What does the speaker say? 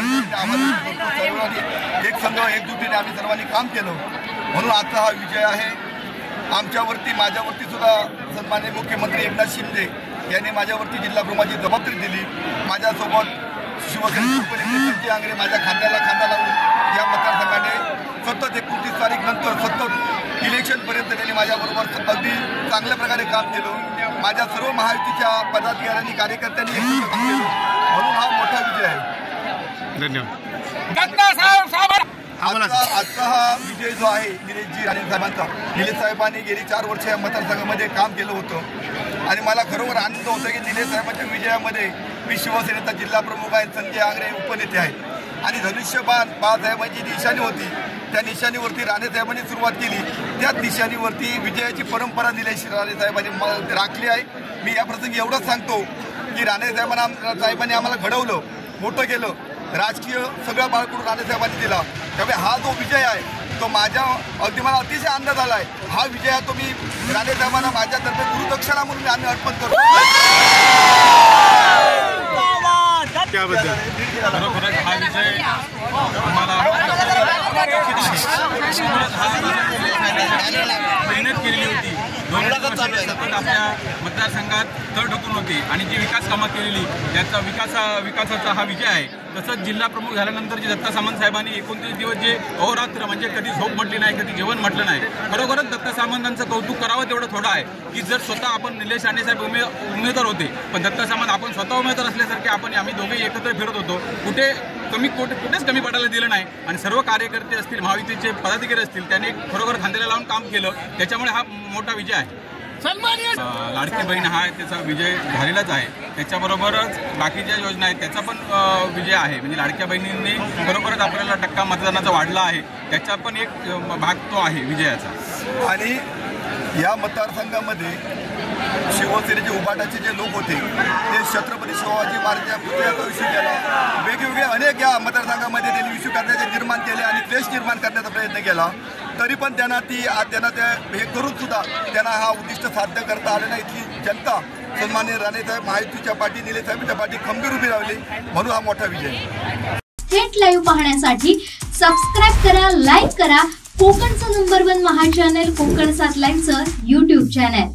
सर्वांनी एक संघ एकजुटीने आम्ही सर्वांनी काम केलं म्हणून आजचा हा विजय आहे। आमच्यावरती माझ्यावरती सुद्धा सन्माननीय मुख्यमंत्री एकनाथ शिंदे यांनी माझ्यावरती जिल्हा प्रमुखाची जबाबदारी दिली। माझ्यासोबत शिवसेनेचे संजय आंग्रे माझ्या खांद्याला खांदा लावून या मतदारसंघाने सतत 29 तारीख नंतर सतत इलेक्शनपर्यंत त्यांनी माझ्याबरोबर अगदी चांगल्या प्रकारे काम केलं। माझ्या सर्व महायुतीच्या पदाधिकाऱ्यांनी कार्यकर्त्यांनी म्हणून हा मोठा विजय आहे। धन्यवाद। आजचा हा विजय जो आहे निलेशजी राणे साहेबांचा, निलेश साहेबांनी गेली 4 वर्ष या मतदारसंघामध्ये काम केलं होतं आणि मला खरोखर आनंद होतो की निलेश साहेबांच्या विजयामध्ये मी शिवसेनेचा जिल्हा प्रमुख आहे, संजय आंग्रे उपनेते आहेत आणि धनुष्यबाण बाळासाहेबांची निशाणी होती त्या निशाणीवरती राणे साहेबांनी सुरुवात केली। त्याच निशाणीवरती विजयाची परंपरा निलेश राणे साहेबांनी राखली आहे। मी या प्रसंगी एवढंच सांगतो की राणे साहेबांनी आम्हाला घडवलं, मोठं केलं, राजकीय सगळं बाळकडून राणे साहेबांनी दिला। त्यामुळे हा जो विजय आहे तो माझ्या अगदी मला अतिशय आनंद झाला आहे। हा विजय तो मी राणे साहेबांना माझ्यातर्फे गुरुदक्षिणा म्हणून आम्ही अर्पण करतो। खरोखरच हा विजय आम्हाला मेहनत केलेली होती। 2 वर्ष सतत आपल्या मतदारसंघात तळ ढकलून होती आणि जी विकास कामं केलेली त्याचा विकासाचा हा विजय आहे। तसंच जिल्हा प्रमुख झाल्यानंतर जे दत्ता सामंत साहेबांनी 29 दिवस जे अहोरात्र म्हणजे कधी झोप म्हटली नाही, कधी जेवण म्हटलं नाही, खरोखरच दत्ता सामंतांचं कौतुक करावं तेवढं थोडं आहे की जर स्वतः आपण निलेश राणे साहेब उमेदवार होते पण दत्ता सामंत आपण स्वतः उमेदवार असल्यासारखे आपण दोघेही एकत्र फिरत होतो, कुठेच कमी पडायला दिलं नाही आणि सर्व कार्यकर्ते असतील, महायुतीचे पदाधिकारी असतील, त्यांनी खरोखर खांद्याला लावून काम केलं, त्याच्यामुळे हा मोठा विजय आहे। लाडकी बहीण हा त्याचा विजय झालेलाच आहे, त्याच्याबरोबरच बाकीच्या योजना आहेत त्याचा पण विजय आहे। म्हणजे लाडक्या बहिणींनी खरोखरच आपल्याला टक्का मतदानाचा वाढला आहे, त्याचा पण एक भाग तो आहे विजयाचा। आणि या मतदारसंघामध्ये शिवसेनेचे उभाटाचे जे लोक होते ते छत्रपती शिवाजी महाराजांच्या पुतळ्याचा इश्यू केला, वेगवेगळे अनेक या मतदारसंघामध्ये त्यांनी इश्यू करण्याचे निर्माण केले आणि क्लेश निर्माण करण्याचा प्रयत्न केला, तरी पण त्यांना हे करून सुद्धा त्यांना हा उद्दिष्ट साध्य करता आलं नाही। इथली जनता सन्माननीय राणेसाहेब महायुतीच्या पाठी, निलेश साहेबांच्या पाठी खंबीर उभी राहिली म्हणून हा मोठा विजय। थेट लाईव्ह पाहण्यासाठी सबस्क्राईब करा, लाईक करा कोकणचं नंबर 1 महा चॅनल कोकण 7 लाईव्हचं YouTube चॅनल।